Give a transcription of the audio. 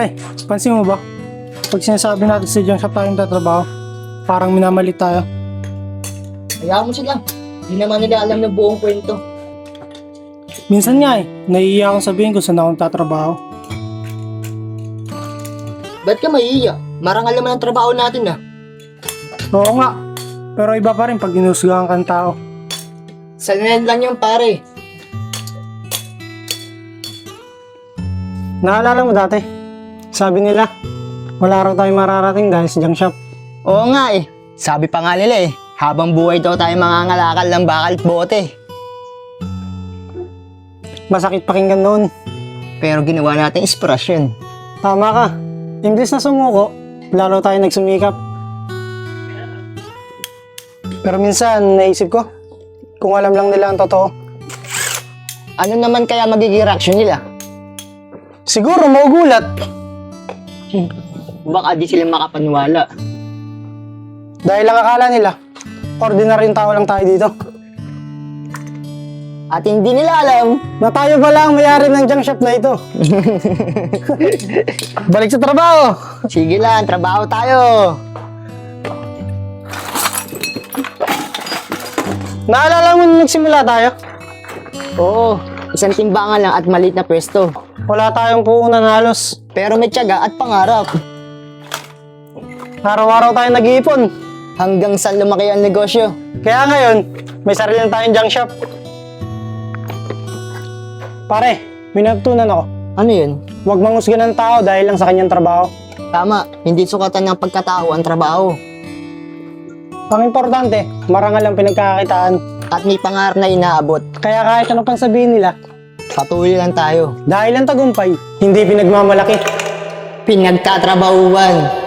Pare, pansin mo ba? Pag sinasabi natin sa junk shop tayong tatrabaho, parang minamalit tayo. Hayaan mo sila. Hindi naman nila alam ng buong kwento. Minsan nga naiiya akong sabihin kung saan akong tatrabaho. Ba't ka maiiyak? Marangal naman ang trabaho natin ah. Oo nga, pero iba pa rin pag ginusgahan kang tao. Sanayan lang yung pare. Naalala mo dati, sabi nila, wala raw tayong mararating dahil sa junk shop. Oo nga eh. Sabi pa nga nila eh, habang buhay daw tayo mangangalakal ng bakal at bote. Masakit pakinggan noon. Pero ginawa natin inspirasyon. Tama ka, imbis na sumuko, lalo tayo nagsumikap. Pero minsan, naisip ko, kung alam lang nila ang totoo. Ano naman kaya magiging reaction nila? Siguro maugulat. Baka di sila makapaniwala. Dahil lang akala nila, ordinaryong tao lang tayo dito. At hindi nila alam. Na tayo pala ang mayari ng junk shop na ito. Balik sa trabaho. Sige lang, trabaho tayo. Naalala mo nung nagsimula tayo? Oo, isang timbangan lang at maliit na pwesto. Wala tayong puhunan halos. Pero may tiyaga at pangarap. Araw-araw tayo nag-iipon. Hanggang saan lumaki ang negosyo. Kaya ngayon, may sarili na tayong junk shop. Pare, may natutunan ako. Ano yun? Huwag manghusga ng tao dahil lang sa kanyang trabaho. Tama, hindi sukatan ng pagkatao ang trabaho. Ang importante, marangal ang pinagkakakitaan. At may pangarap na inaabot. Kaya kahit ano pang sabihin nila, Patuloy lang tayo. dahil ang tagumpay, hindi pinagmamalaki. Pinagtatrabahuan.